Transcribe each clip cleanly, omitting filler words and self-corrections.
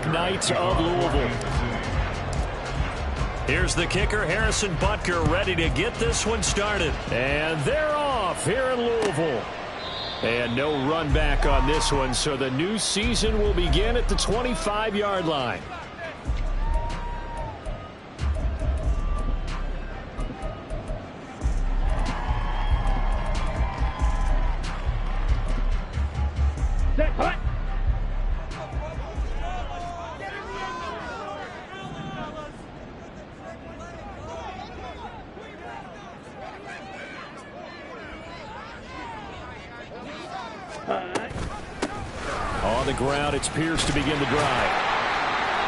Knights of Louisville. Here's the kicker, Harrison Butker, ready to get this one started. And they're off here in Louisville. And no run back on this one, so the new season will begin at the 25-yard line. On the ground, it's Pierce to begin the drive.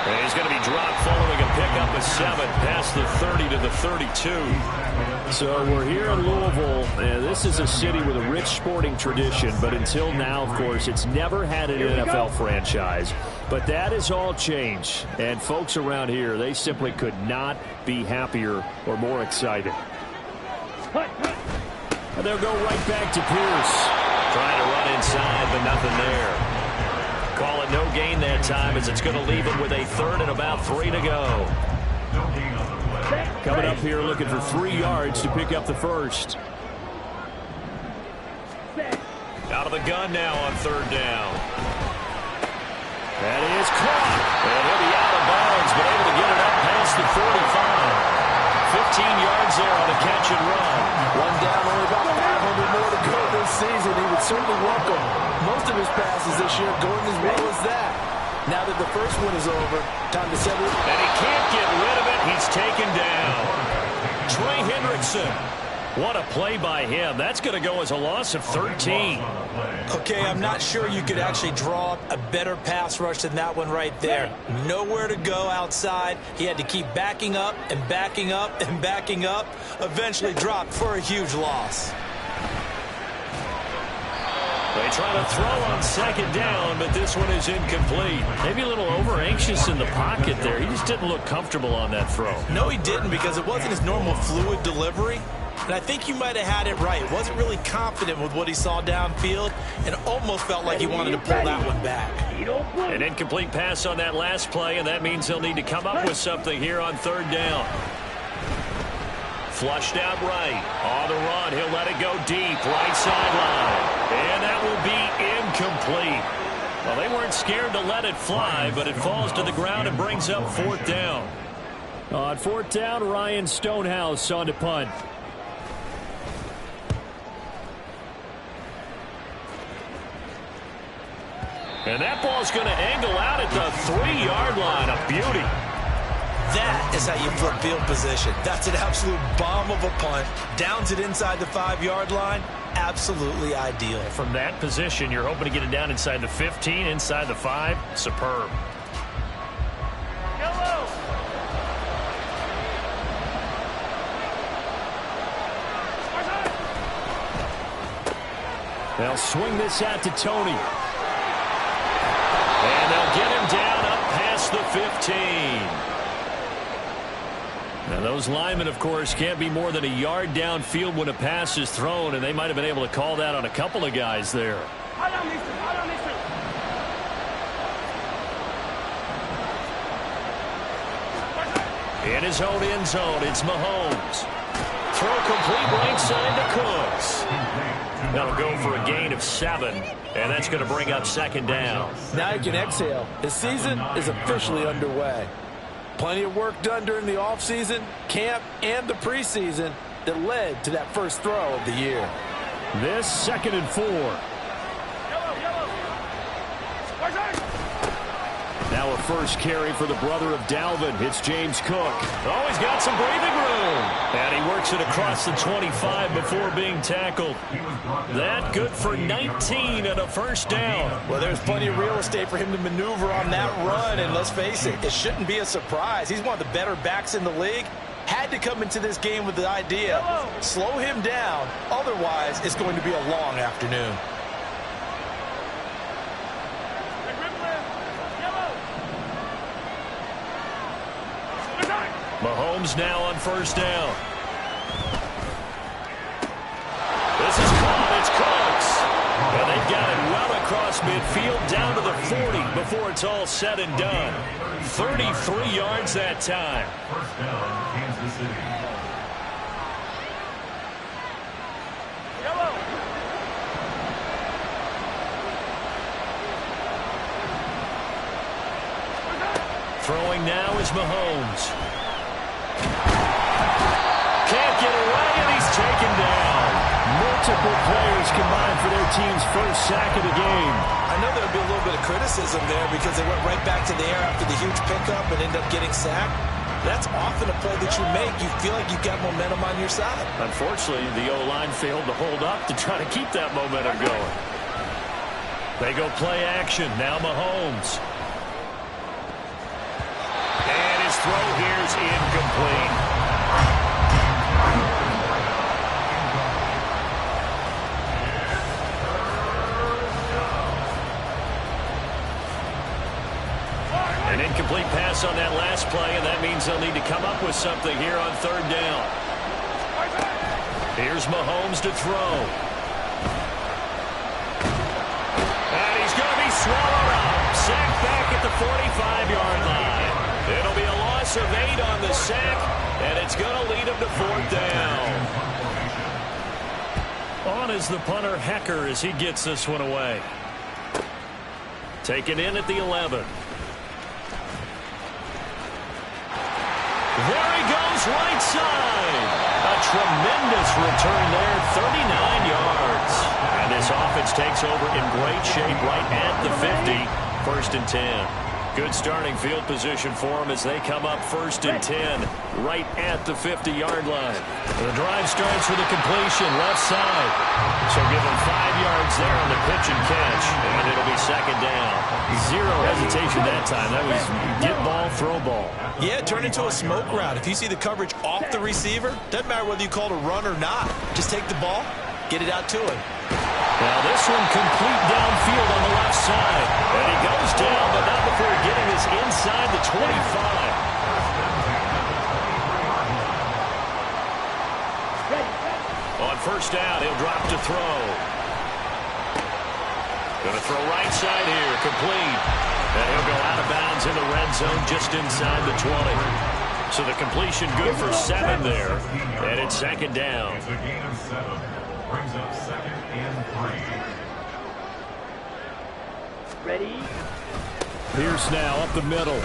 And he's going to be dropped following a pickup of 7 past the 30 to the 32. So we're here in Louisville, and this is a city with a rich sporting tradition, but until now, of course, it's never had an NFL franchise. But that has all changed, and folks around here, they simply could not be happier or more excited. And they'll go right back to Pierce. Trying to run inside, but nothing there. Call it no gain that time, as it's going to leave him with a 3rd and about 3 to go. Coming up here looking for 3 yards to pick up the first. Out of the gun now on 3rd down. That is caught. And he'll be out of bounds, but able to get it up past the 45. 15 yards there on a catch and run. One down, only about 500 more to go this season. He would certainly welcome most of his passes this year going as well as that. Now that the first one is over, time to settle it. And he can't get rid of it. He's taken down. Trey Hendrickson. What a play by him. That's going to go as a loss of 13. Okay, I'm not sure you could actually draw a better pass rush than that one right there. Nowhere to go outside. He had to keep backing up and backing up and backing up. Eventually dropped for a huge loss. They try to throw on 2nd down, but this one is incomplete. Maybe a little over-anxious in the pocket there. He just didn't look comfortable on that throw. No, he didn't, because it wasn't his normal fluid delivery. And I think you might have had it right. Wasn't really confident with what he saw downfield and almost felt like he wanted to pull that one back. An incomplete pass on that last play, and that means he'll need to come up with something here on 3rd down. Flushed out right. On the run, he'll let it go deep. Right sideline. And that will be incomplete. Well, they weren't scared to let it fly, but it falls to the ground and brings up 4th down. On 4th down, Ryan Stonehouse on to punt. And that ball's going to angle out at the 3-yard line. A beauty. That is how you flip field position. That's an absolute bomb of a punt. Downs it inside the 5-yard line. Absolutely ideal. From that position, you're hoping to get it down inside the 15, inside the 5. Superb. Yellow. They'll swing this out to Tony. And they'll get him down up past the 15. Now those linemen, of course, can't be more than a yard downfield when a pass is thrown, and they might have been able to call that on a couple of guys there. In his own end zone, it's Mahomes. Throw complete right side to Cooks. That'll go for a gain of 7, and that's going to bring up 2nd down. Now you can exhale. The season is officially underway. Plenty of work done during the offseason, camp, and the preseason that led to that first throw of the year. This 2nd and 4. Now a first carry for the brother of Dalvin. It's James Cook. Oh, he's got some breathing room. And he works it across the 25 before being tackled. That good for 19 and a first down. Well, there's plenty of real estate for him to maneuver on that run. And let's face it, it shouldn't be a surprise. He's one of the better backs in the league. Had to come into this game with the idea, slow him down. Otherwise, it's going to be a long afternoon. Mahomes now on first down. This is caught. It's Cooks. And they've got it well across across midfield down to the 40 before it's all said and done. 33 yards that time. First down, Kansas City. Throwing now is Mahomes. Can't get away, and he's taken down. Multiple players combined for their team's first sack of the game. I know there'll be a little bit of criticism there because they went right back to the air after the huge pickup and ended up getting sacked. That's often a play that you make. You feel like you've got momentum on your side. Unfortunately, the O-line failed to hold up to try to keep that momentum going. They go play action. Now Mahomes. And his throw here is incomplete. An incomplete pass on that last play, and that means they'll need to come up with something here on third down. Here's Mahomes to throw. And he's going to be swallowed up. Sacked back at the 45-yard line. It'll be a loss of 8 on the sack, and it's going to lead him to fourth down. On is the punter, Hecker, as he gets this one away. Taken in at the 11. There he goes, right side. A tremendous return there, 39 yards. And this offense takes over in great shape right at the 50, first and 10. Good starting field position for them as they come up first and 10, right at the 50-yard line. The drive starts with a completion, left side. So give them 5 yards there on the pitch and catch, and it'll be second down. Zero hesitation that time. That was get ball, throw ball. Yeah, turn into a smoke route. If you see the coverage off the receiver, doesn't matter whether you call it a run or not. Just take the ball, get it out to him. Now this one complete downfield on the left side. And he goes down, but not before getting this inside the 25. On first down, he'll drop to throw. Going to throw right side here, complete. And he'll go out of bounds in the red zone just inside the 20. So the completion good for 7 there. And it's second down. It's a gain of 7. Brings up second and 3. Ready? Pierce now up the middle.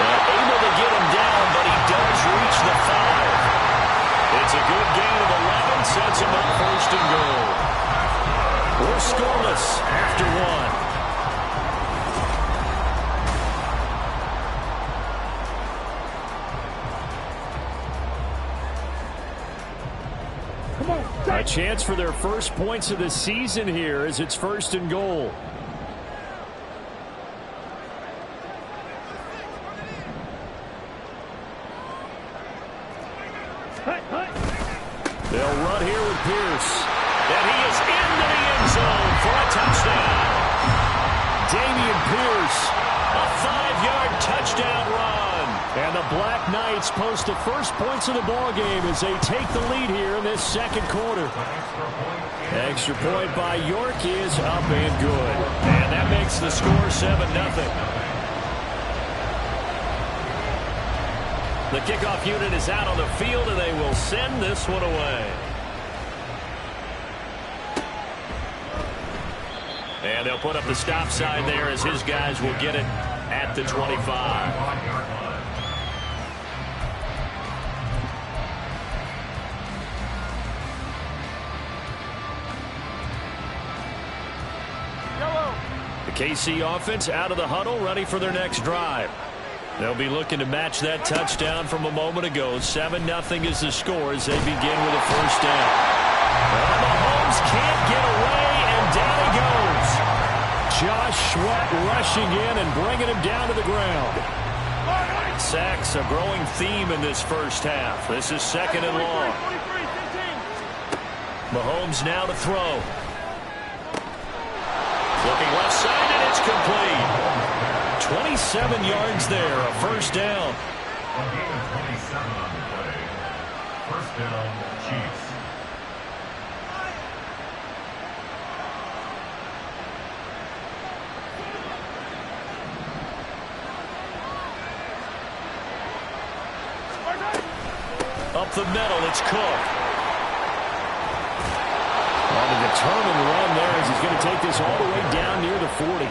And able to get him down, but he does reach the 5. It's a good gain of 11, sets him up first and goal. We're scoreless after 1. A chance for their first points of the season here as it's first and goal. They'll run here with Pierce. And he is into the end zone for a touchdown. Dameon Pierce, a 5-yard touchdown run. And the Black Knights post the first points of the ball game as they take the lead here in this second quarter. Extra point by York is up and good. And that makes the score 7-0. The kickoff unit is out on the field, and they will send this one away. And they'll put up the stop sign there as his guys will get it at the 25. KC offense out of the huddle, ready for their next drive. They'll be looking to match that touchdown from a moment ago. 7-0 is the score as they begin with a first down. Well, Mahomes can't get away, and down he goes. Josh Sweat rushing in and bringing him down to the ground. Sacks, a growing theme in this first half. This is second and long. Mahomes now to throw. Looking left side, and it's complete. 27 yards there, a first down. A gain of 27 on the play. First down, Chiefs. Up the middle, it's Cook. On a determined run there as he's going to take this all the way down near the 40.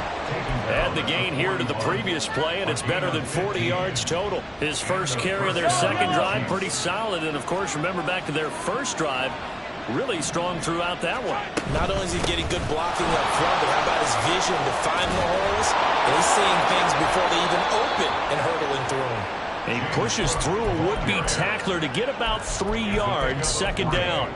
Add the gain here to the previous play, and it's better than 40 yards total. His first carry of their second drive, pretty solid. And, of course, remember back to their first drive, really strong throughout that one. Not only is he getting good blocking up front, but how about his vision to find the holes? And he's seeing things before they even open and hurdling through them. And he pushes through a would-be tackler to get about 3 yards, second down.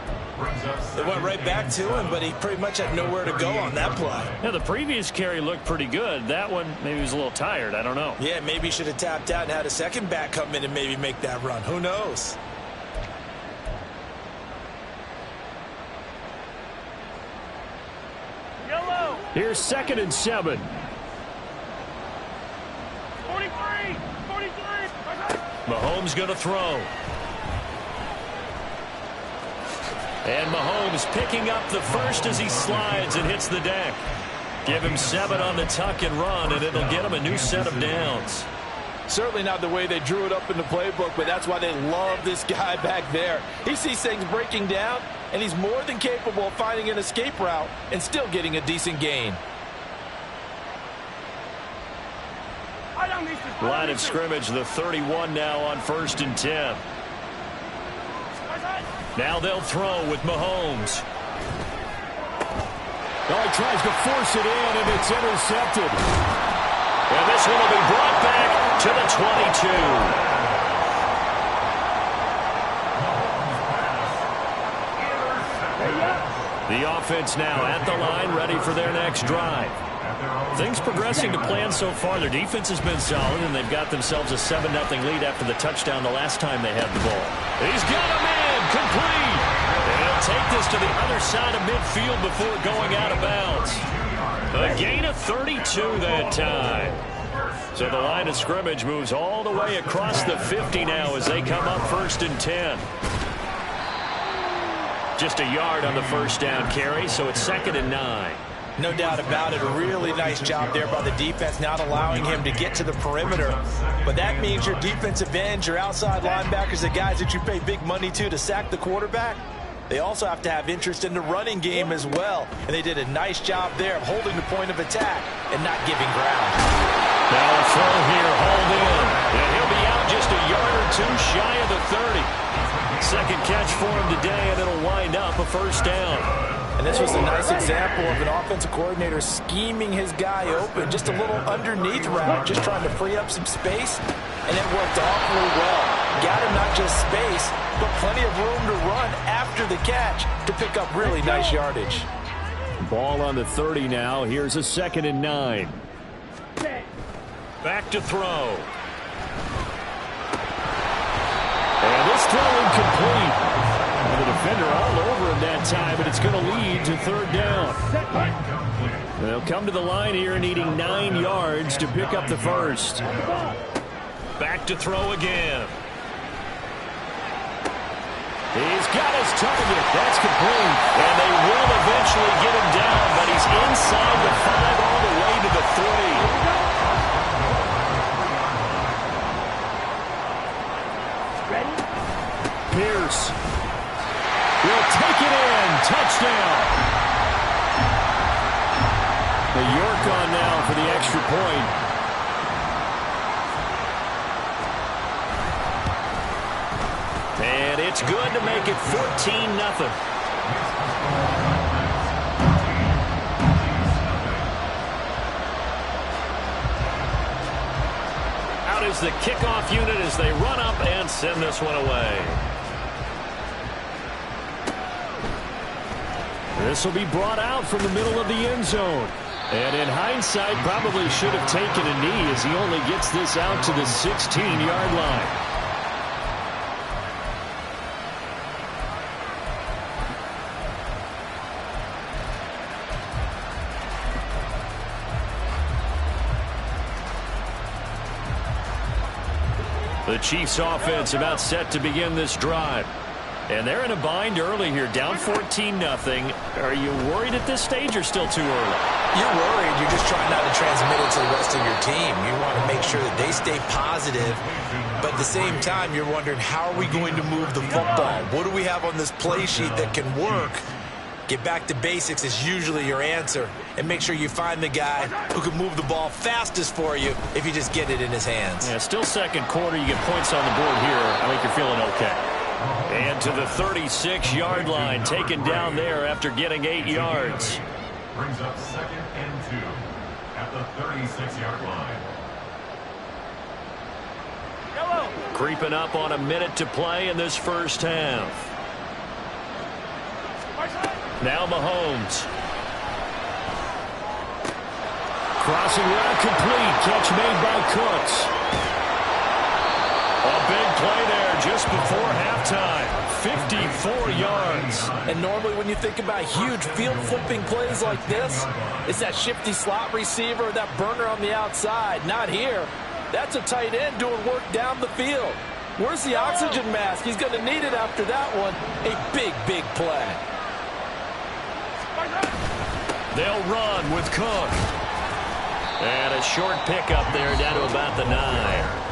They went right back to him, but he pretty much had nowhere to go on that play. Yeah, the previous carry looked pretty good. That one, maybe he was a little tired. I don't know. Yeah, maybe he should have tapped out and had a second back come in and maybe make that run. Who knows? Yellow. Here's 2nd and 7. 43. Mahomes going to throw. And Mahomes picking up the first as he slides and hits the deck. Give him 7 on the tuck and run, and it'll get him a new set of downs. Certainly not the way they drew it up in the playbook, but that's why they love this guy back there. He sees things breaking down, and he's more than capable of finding an escape route and still getting a decent gain. Line of scrimmage, the 31 now on 1st and 10. Now they'll throw with Mahomes. Oh, he tries to force it in, and it's intercepted. And this one will be brought back to the 22. The offense now at the line, ready for their next drive. Things progressing to plan so far. Their defense has been solid, and they've got themselves a 7-0 lead after the touchdown the last time they had the ball. He's got him in, complete. And he'll take this to the other side of midfield before going out of bounds. A gain of 32 that time. So the line of scrimmage moves all the way across the 50 now as they come up 1st and 10. Just a yard on the first down carry, so it's 2nd and 9. No doubt about it. A really nice job there by the defense, not allowing him to get to the perimeter. But that means your defensive ends, your outside linebackers, the guys that you pay big money to sack the quarterback, they also have to have interest in the running game as well. And they did a nice job there of holding the point of attack and not giving ground. Now a throw here, hauled in. And he'll be out just a yard or two shy of the 30. Second catch for him today, and it'll wind up a first down. And this was a nice example of an offensive coordinator scheming his guy open. Just a little underneath route, just trying to free up some space. And it worked awfully well. Got him not just space, but plenty of room to run after the catch to pick up really nice yardage. Ball on the 30 now. Here's a 2nd and 9. Back to throw. And this throw incomplete. And the defender all over him that time, but it's going to lead to 3rd down. They'll come to the line here needing 9 yards to pick up the first. Back to throw again. He's got his target. That's complete. And they will eventually get him down, but he's inside the 5 all the way to the 3. Pierce will take it in. Touchdown. The York on now for the extra point. And it's good to make it 14-0. Out is the kickoff unit as they run up and send this one away. This will be brought out from the middle of the end zone. And in hindsight, probably should have taken a knee as he only gets this out to the 16-yard line. The Chiefs offense about set to begin this drive. And they're in a bind early here, down 14-0. Are you worried at this stage or still too early? You're worried. You're just trying not to transmit it to the rest of your team. You want to make sure that they stay positive, but at the same time, you're wondering, how are we going to move the football? What do we have on this play sheet that can work? Get back to basics is usually your answer, and make sure you find the guy who can move the ball fastest for you if you just get it in his hands. Yeah, still second quarter. You get points on the board here. I think you're feeling okay. And to the 36-yard line, taken down there after getting 8 yards. Brings up 2nd and 2 at the 36-yard line. Yellow. Creeping up on a minute to play in this first half. Now Mahomes. Crossing route complete. Catch made by Cooks. A big play there just before halftime. 54 yards. And normally when you think about huge field flipping plays like this, it's that shifty slot receiver, that burner on the outside. Not here. That's a tight end doing work down the field. Where's the oxygen mask? He's going to need it after that one. A big, big play. They'll run with Cook. And a short pickup there down to about the 9.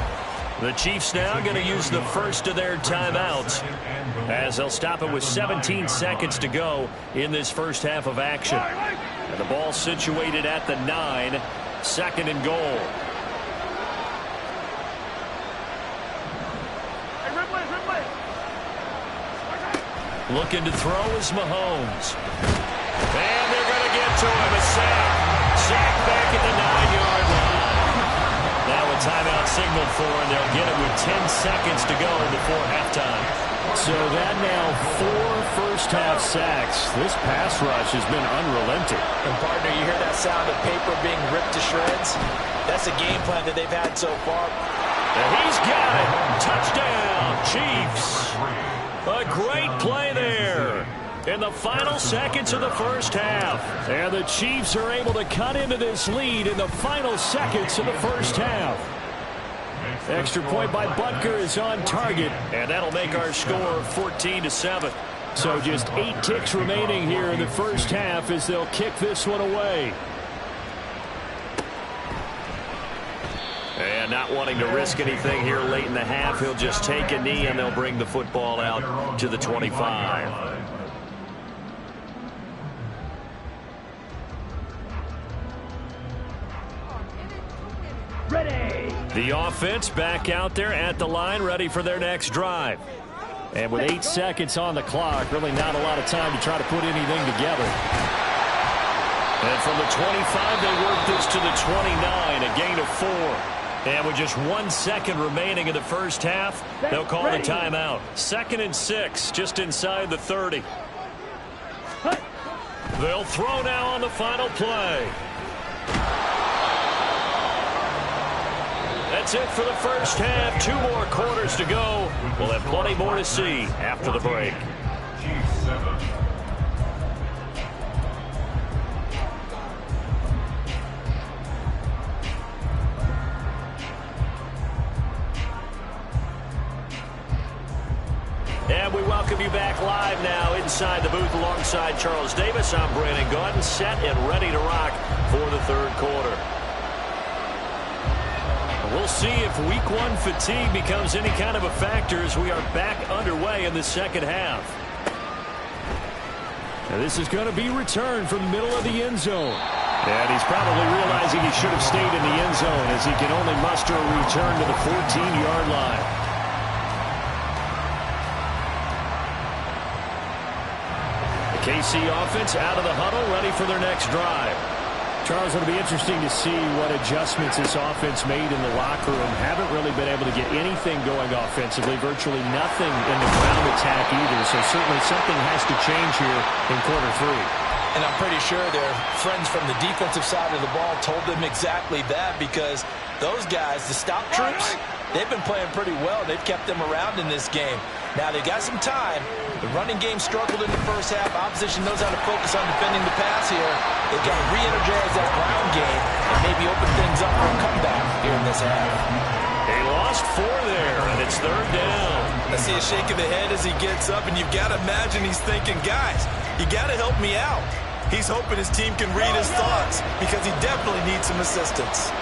The Chiefs now going to use the first of their timeouts as they'll stop it with 17 seconds to go in this first half of action. And the ball situated at the 9, 2nd and goal. Looking to throw is Mahomes. And they're going to get to him. A sack. Sack back at the 9-yard line. Now a timeout signaled for, and they'll get it with 10 seconds to go before halftime. So that now 4 first-half sacks. This pass rush has been unrelenting. And, partner, you hear that sound of paper being ripped to shreds? That's the game plan that they've had so far. And he's got it. Touchdown, Chiefs. A great play there in the final seconds of the first half. And the Chiefs are able to cut into this lead in the final seconds of the first half. Extra point by Butker is on target, and that'll make our score 14-7. So just 8 ticks remaining here in the first half as they'll kick this one away. And not wanting to risk anything here late in the half, he'll just take a knee and they'll bring the football out to the 25. Ready. The offense back out there at the line, ready for their next drive. And with 8 seconds on the clock, really not a lot of time to try to put anything together. And from the 25, they work this to the 29, a gain of 4. And with just 1 second remaining in the first half, they'll call the timeout. 2nd and 6, just inside the 30. They'll throw now on the final play. That's it for the first half. 2 more quarters to go. We'll have plenty more to see after the break. Chiefs 7. And we welcome you back live now inside the booth alongside Charles Davis. I'm Brandon Gaudin, set and ready to rock for the third quarter. We'll see if week 1 fatigue becomes any kind of a factor as we are back underway in the second half. And this is going to be returned from the middle of the end zone. And he's probably realizing he should have stayed in the end zone as he can only muster a return to the 14-yard line. The KC offense out of the huddle, ready for their next drive. Charles, it'll be interesting to see what adjustments this offense made in the locker room. Haven't really been able to get anything going offensively, virtually nothing in the ground attack either. So certainly something has to change here in quarter 3. And I'm pretty sure their friends from the defensive side of the ball told them exactly that, because those guys, the stop troops, they've been playing pretty well. They've kept them around in this game. Now they got some time. The running game struggled in the first half. Opposition knows how to focus on defending the pass here. They've got to re-energize that ground game and maybe open things up for a comeback here in this half. They lost 4 there, and it's 3rd down. I see a shake of the head as he gets up, and you've got to imagine he's thinking, guys, you got to help me out. He's hoping his team can read his thoughts because he definitely needs some assistance.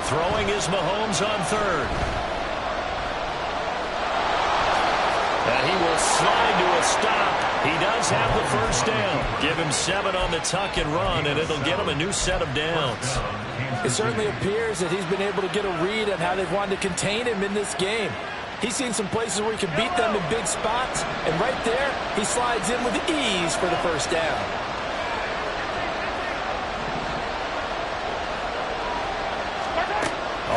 Throwing is Mahomes on third. And he will slide to a stop. He does have the first down. Give him 7 on the tuck and run, and it'll get him a new set of downs. It certainly appears that he's been able to get a read on how they've wanted to contain him in this game. He's seen some places where he can beat them in big spots, and right there, he slides in with ease for the first down.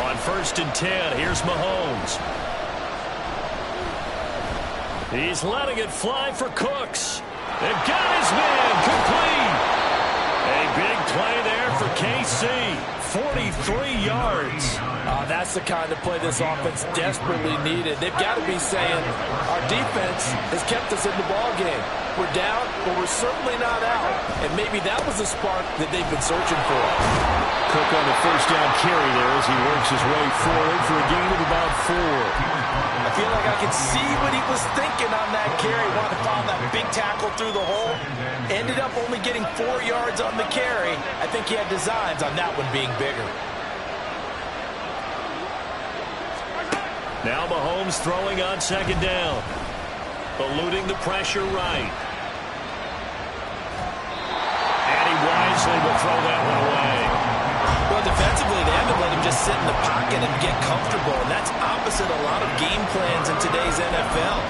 On 1st and 10, here's Mahomes. He's letting it fly for Cooks. They've got his man complete. A big play there for KC. 43 yards. That's the kind of play this offense desperately needed. They've got to be saying, our defense has kept us in the ballgame. We're down, but we're certainly not out. And maybe that was the spark that they've been searching for. Cook on the first down carry there as he works his way forward for a gain of about 4. I feel like I could see what he was thinking on that carry. Wanted to find that big tackle through the hole. Ended up only getting 4 yards on the carry. I think he had designs on that one being bigger. Now Mahomes throwing on 2nd down. Eluding the pressure right. And he wisely will throw that one away. Well, defensively, they haven't let him just sit in the pocket and get comfortable, and that's opposite a lot of game plans in today's NFL.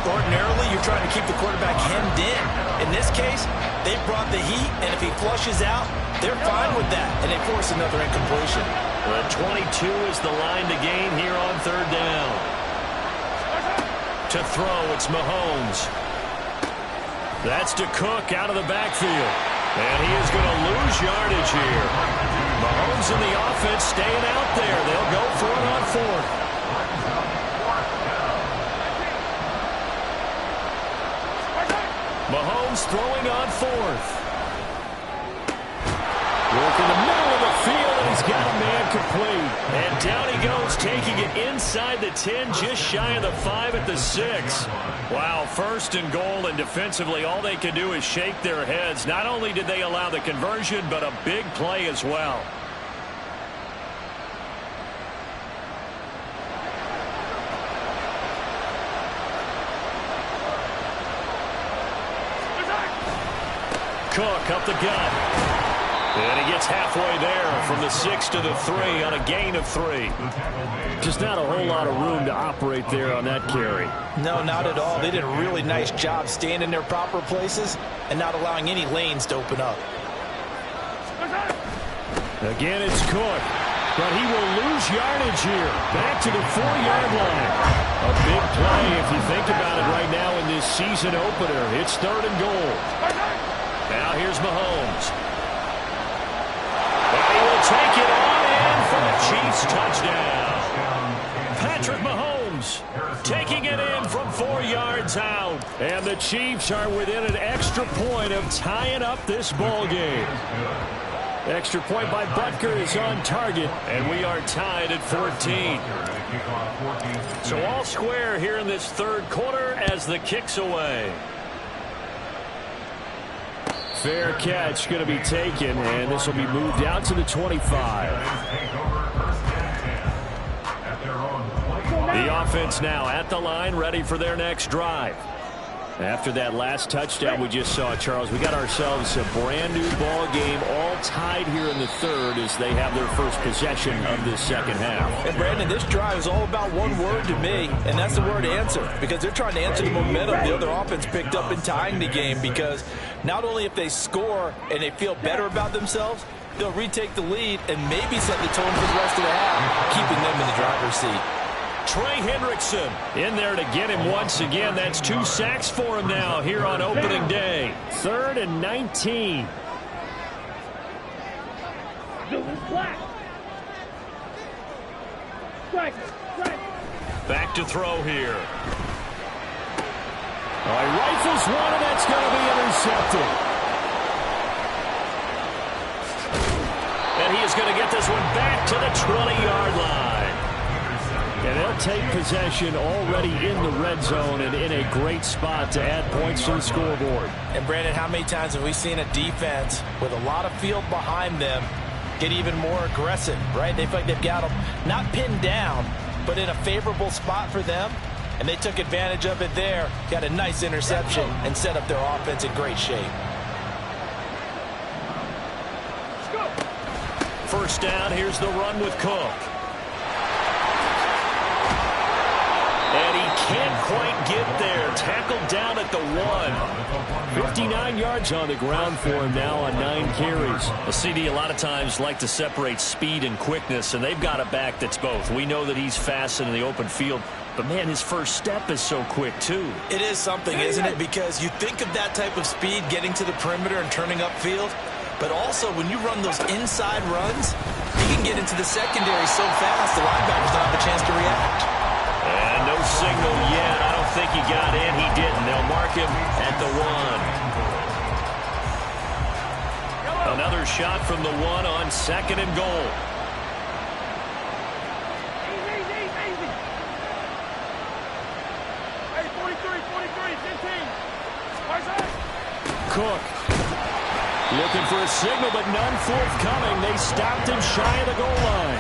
Ordinarily, you're trying to keep the quarterback hemmed in. In this case, they brought the heat, and if he flushes out, they're fine with that, and they force another incompletion. The 22 is the line to gain here on 3rd down. To throw, it's Mahomes. That's to Cook out of the backfield. And he is going to lose yardage here. Mahomes and the offense staying out there. They'll go for it on 4th. Mahomes throwing on 4th. Work in the middle of the field, and he's got a man complete. And down he goes, taking it inside the 10, just shy of the 5 at the 6. Wow, 1st and goal, and defensively, all they can do is shake their heads. Not only did they allow the conversion, but a big play as well. Cook up the gut. And he gets halfway there from the 6 to the 3 on a gain of 3. Just not a whole lot of room to operate there on that carry. No, not at all. They did a really nice job staying in their proper places and not allowing any lanes to open up. Again, it's Cook. But he will lose yardage here. Back to the 4-yard line. A big play if you think about it right now in this season opener. It's 3rd and goal. Now here's Mahomes. He will take it on in for the Chiefs touchdown. Patrick Mahomes taking it in from 4 yards out. And the Chiefs are within an extra point of tying up this ball game. Extra point by Butker is on target, and we are tied at 14. So all square here in this 3rd quarter as the kick's away. Fair catch going to be taken, and this will be moved out to the 25. The offense now at the line, ready for their next drive. After that last touchdown we just saw, Charles, we got ourselves a brand new ball game, all tied here in the 3rd as they have their first possession of this 2nd half. And Brandon, this drive is all about one word to me, and that's the word answer, because they're trying to answer the momentum the other offense picked up in tying the game, because not only if they score and they feel better about themselves, they'll retake the lead and maybe set the tone for the rest of the half, keeping them in the driver's seat. Trey Hendrickson in there to get him once again. That's 2 sacks for him now here on opening day. 3rd and 19. Back to throw here. All right, rifles one, and that's going to be intercepted. And he is he's going to get this one back to the 20-yard line. And they'll take possession already in the red zone and in a great spot to add points to the scoreboard. And, Brandon, how many times have we seen a defense with a lot of field behind them get even more aggressive, right? They feel like they've got them not pinned down, but in a favorable spot for them. And they took advantage of it there, got a nice interception, and set up their offense in great shape. First down, here's the run with Cook. And he can't quite get there. Tackled down at the 1. 59 yards on the ground for him now on 9 carries. A CD a lot of times like to separate speed and quickness, and they've got a back that's both. We know that he's fast in the open field, but, man, his first step is so quick, too. It is something, isn't it? Because you think of that type of speed getting to the perimeter and turning upfield, but also when you run those inside runs, you can get into the secondary so fast the linebackers don't have a chance to react. And no signal yet. I don't think he got in. He didn't. They'll mark him at the 1. Another shot from the 1 on 2nd and goal. Hey, 43, 15. Cook looking for a signal, but none forthcoming. They stopped him shy of the goal line.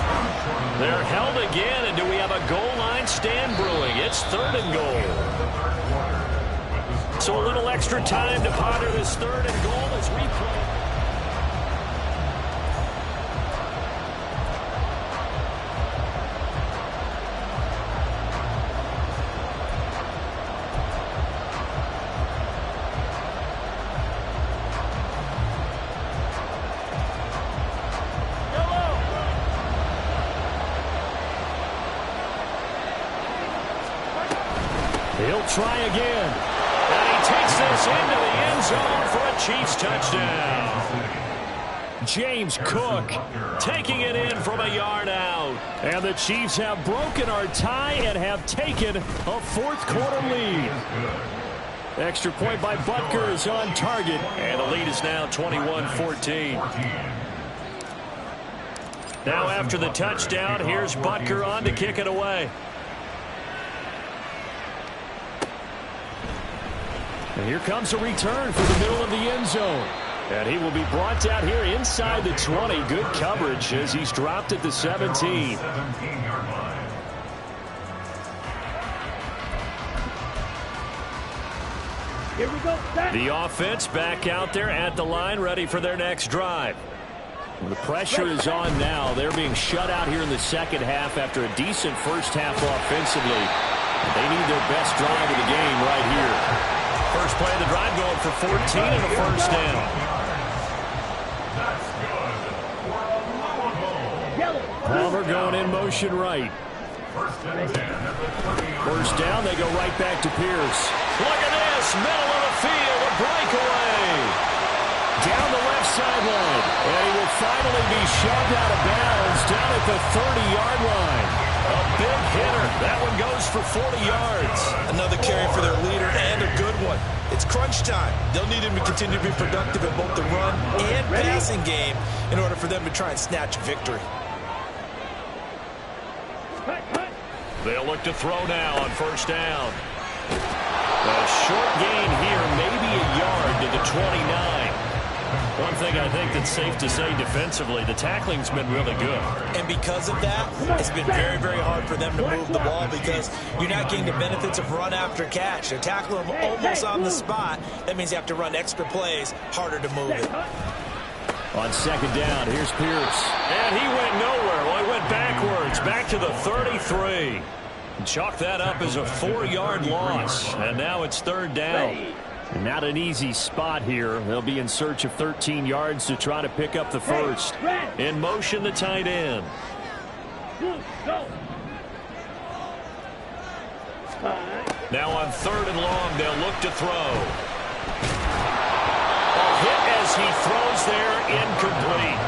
They're held again, and do we have a goal line stand brewing? It's 3rd and goal. So a little extra time to ponder this 3rd and goal as replay. He'll try again. And he takes this into the end zone for a Chiefs touchdown. James Cook taking it in from a yard out. And the Chiefs have broken our tie and have taken a 4th quarter lead. Extra point by Butker is on target. And the lead is now 21-14. Now after the touchdown, here's Butker on to kick it away. And here comes a return for the middle of the end zone. And he will be brought down here inside the 20. Good coverage as he's dropped at the 17. Here we go. The offense back out there at the line, ready for their next drive. Well, the pressure is on now. They're being shut out here in the second half after a decent first half offensively. They need their best drive of the game right here. First play of the drive going for 14 and a first down. Palmer going in motion right. First down, they go right back to Pierce. Look at this, middle of the field, a breakaway. Down the left sideline, and he will finally be shoved out of bounds down at the 30-yard line. A big hitter. That one goes for 40 yards. Another carry for their leader and a good one. It's crunch time. They'll need him to continue to be productive in both the run and passing game in order for them to try and snatch a victory. They'll look to throw now on first down. A short gain here, maybe a yard to the 29. One thing I think that's safe to say defensively, the tackling's been really good. And because of that, it's been very, very hard for them to move the ball because you're not getting the benefits of run after catch. They're tackling them almost on the spot. That means you have to run extra plays, harder to move it. On second down, here's Pierce. And he went nowhere. Well, he went backwards, back to the 33. Chalk that up as a 4-yard loss. And now it's third down. Not an easy spot here. They'll be in search of 13 yards to try to pick up the first. In motion, the tight end. Now on third and long, they'll look to throw. A hit as he throws there, incomplete.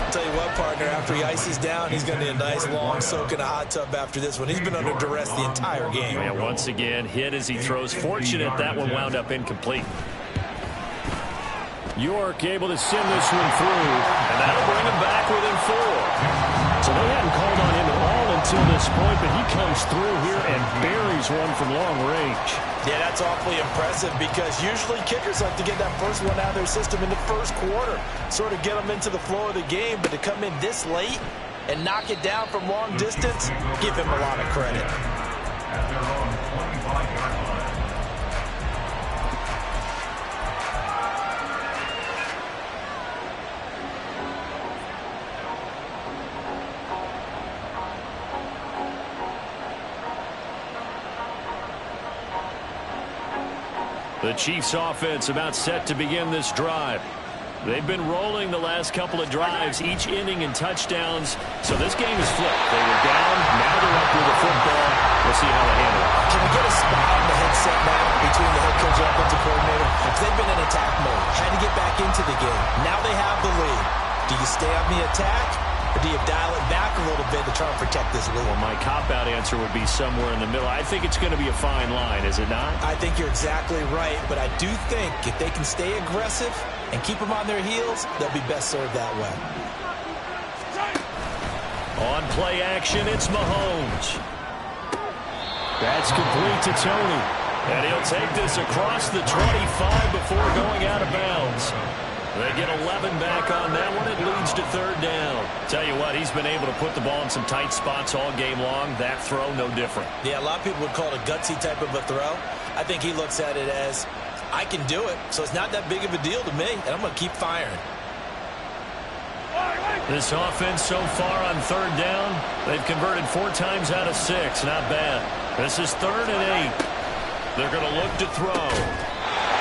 I'll tell you what, partner, after he ices down, he's going to need a nice long soak in a hot tub after this one. He's been under duress the entire game. And once again, hit as he throws. Fortunate that one wound up incomplete. York able to send this one through, and that'll bring him back within 4. So they hadn't called on him at all until this point, but he comes through here and buries one from long range. Yeah, that's awfully impressive because usually kickers like to get that first one out of their system in the first quarter, sort of get them into the flow of the game, but to come in this late and knock it down from long distance, give him a lot of credit. At their own 25-yard line. The Chiefs offense about set to begin this drive. They've been rolling the last couple of drives, each inning in touchdowns. So this game is flipped. They were down, now they're up with the football. We'll see how they handle it. Can we get a spot on the headset now between the head coach and offensive coordinator? Because they've been in attack mode, had to get back into the game. Now they have the lead. Do you stay on the attack, or do you dial it back a little bit to try and protect this lead? Well, my cop-out answer would be somewhere in the middle. I think it's going to be a fine line, is it not? I think you're exactly right, but I do think if they can stay aggressive and keep them on their heels, they'll be best served that way. On play action, it's Mahomes. That's complete to Tony. And he'll take this across the 25 before going out of bounds. They get 11 back on that one. It leads to third down. Tell you what, he's been able to put the ball in some tight spots all game long. That throw, no different. Yeah, a lot of people would call it a gutsy type of a throw. I think he looks at it as, I can do it, so it's not that big of a deal to me, and I'm going to keep firing. This offense so far on third down, they've converted 4 times out of 6. Not bad. This is 3rd and 8. They're going to look to throw.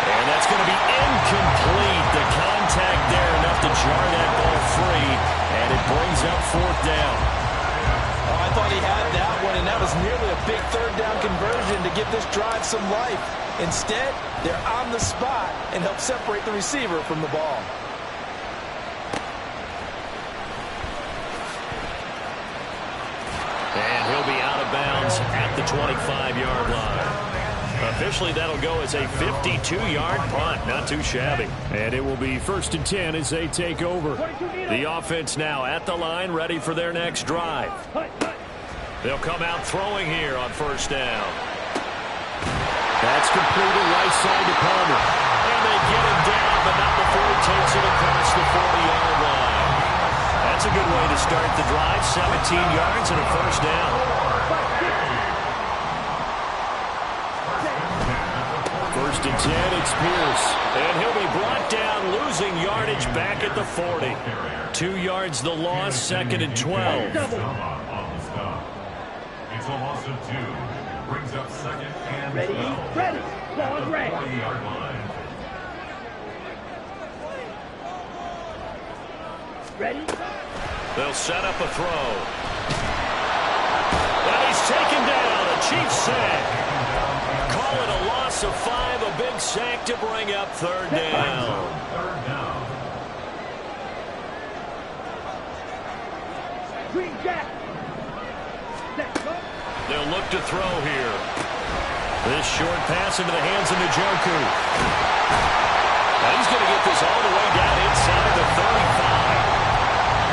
And that's going to be incomplete. The contact there enough to jar that ball free, and it brings up 4th down. Oh, I thought he had that one, and that was nearly a big third down conversion to give this drive some life. Instead, they're on the spot and help separate the receiver from the ball. And he'll be out of bounds at the 25-yard line. Officially, that'll go as a 52-yard punt. Not too shabby. And it will be 1st and 10 as they take over. The offense now at the line, ready for their next drive. They'll come out throwing here on 1st down. That's completed right side to Palmer. And they get him down, but not before he takes it across the 40-yard line. That's a good way to start the drive. 17 yards and a 1st down. 1st and 10, it's Pierce. And he'll be brought down, losing yardage back at the 40. 2 yards the loss, 2nd and 12. It's a loss of 2. Brings up 2nd and 12. Ready. Ball is ready. 40-yard line. Ready. They'll set up a throw. And he's taken down. A Chiefs sack. Call it a loss of 5. A big sack to bring up 3rd down. 3rd down. Green Jack. They'll look to throw here. This short pass into the hands of Njoku. And he's going to get this all the way down inside the 35.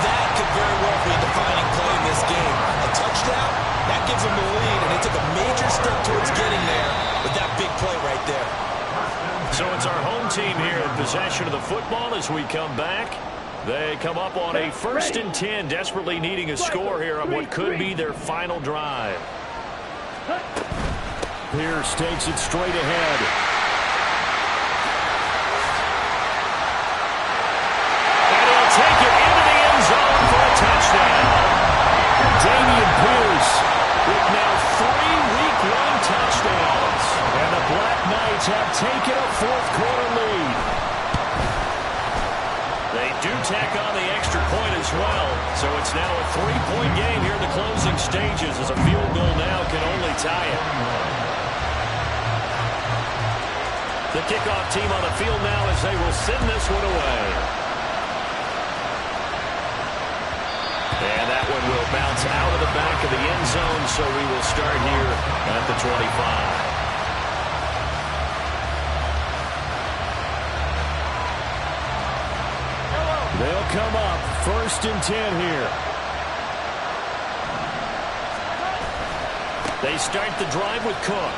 That could very well be a defining play in this game. A touchdown, that gives them the lead, and they took a major step towards getting there with that big play right there. So it's our home team here in possession of the football as we come back. They come up on a 1st and 10, desperately needing a score here on what could be their final drive. Pierce takes it straight ahead. And he'll take it into the end zone for a touchdown. Dameon Pierce with now 3 Week 1 touchdowns. And the Black Knights have taken a 4th quarter lead. They do tack on the extra point as well. So it's now a 3-point game here in the closing stages as a field goal now can only tie it. The kickoff team on the field now as they will send this one away. And that one will bounce out of the back of the end zone, so we will start here at the 25. They'll come up 1st and 10 here. They start the drive with Cook.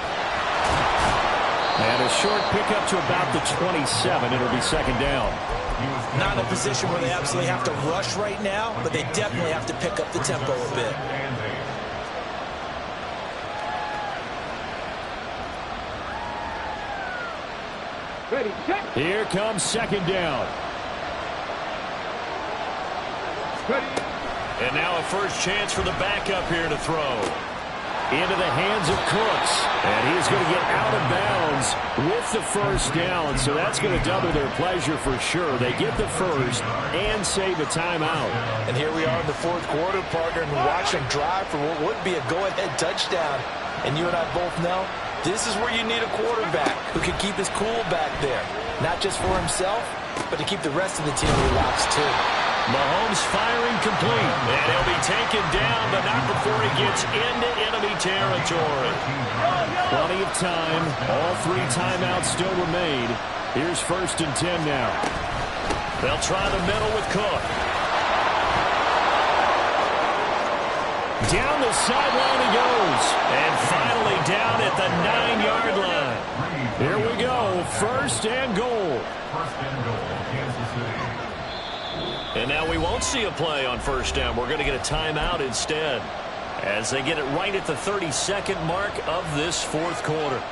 And a short pickup to about the 27. It'll be 2nd down. Not in a position where they absolutely have to rush right now, but they definitely have to pick up the tempo a bit. Ready, check. Here comes 2nd down. Ready. And now a first chance for the backup here to throw. Into the hands of Cooks. And he's going to get out of bounds with the 1st down. So that's going to double their pleasure for sure. They get the first and save a timeout. And here we are in the 4th quarter, partner, and watch them drive for what would be a go-ahead touchdown. And you and I both know this is where you need a quarterback who can keep his cool back there. Not just for himself, but to keep the rest of the team relaxed too. Mahomes firing complete. And he'll be taken down, but not before he gets into enemy territory. Plenty of time. All 3 timeouts still remain. Here's 1st and 10 now. They'll try the middle with Cook. Down the sideline he goes. And finally down at the 9-yard line. Here we go. 1st and goal. 1st and goal, Kansas City. And now we won't see a play on 1st down. We're going to get a timeout instead as they get it right at the 32nd mark of this 4th quarter.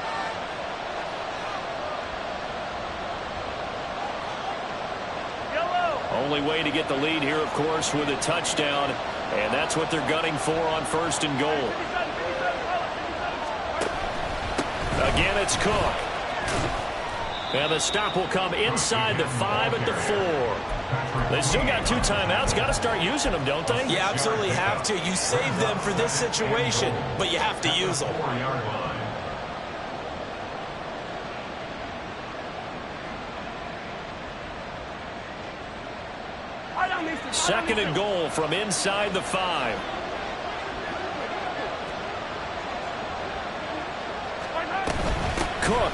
Only way to get the lead here, of course, with a touchdown. And that's what they're gunning for on 1st and goal. Again, it's Cook. And the stop will come inside the 5 at the 4. They still got 2 timeouts. Got to start using them, don't they? You absolutely have to. You save them for this situation, but you have to use them. 4-yard line. Second and goal from inside the 5. Cook.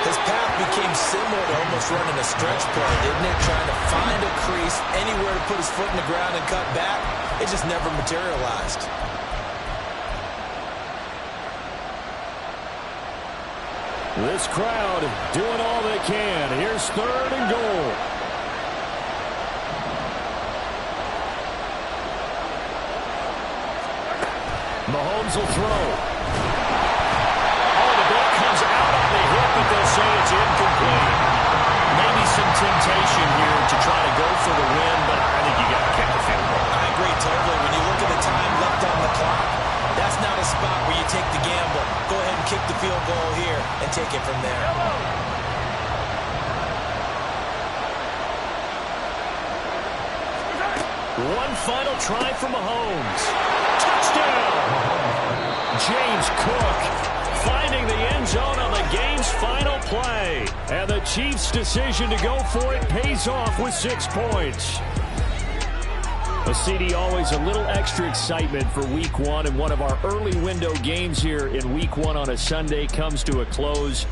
His path became similar to almost running a stretch play, didn't it? Trying to find a crease, anywhere to put his foot in the ground and cut back. It just never materialized. This crowd doing all they can. Here's 3rd and goal. Mahomes will throw. Oh, the ball comes out on the hip, but they'll say it's incomplete. Maybe some temptation here to try to go for the win, but I think you got to kick the field goal. I agree totally. When you look at the time left on the clock, that's not a spot where you take the gamble. Go ahead and kick the field goal here and take it from there. One final try for Mahomes. Touchdown! James Cook finding the end zone on the game's final play. And the Chiefs' decision to go for it pays off with 6 points. A CD, always a little extra excitement for Week 1, and one of our early window games here in Week 1 on a Sunday comes to a close.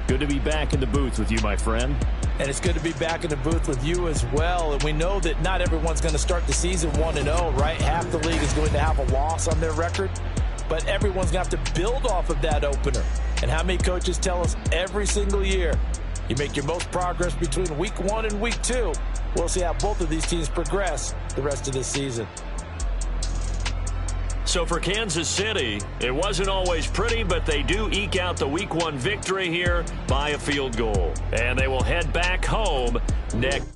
Good to be back in the booth with you, my friend. And it's good to be back in the booth with you as well. And we know that not everyone's going to start the season 1-0, right? Half the league is going to have a loss on their record. But everyone's going to have to build off of that opener. And how many coaches tell us every single year, you make your most progress between Week 1 and Week 2. We'll see how both of these teams progress the rest of this season. So for Kansas City, it wasn't always pretty, but they do eke out the Week 1 victory here by a field goal. And they will head back home next.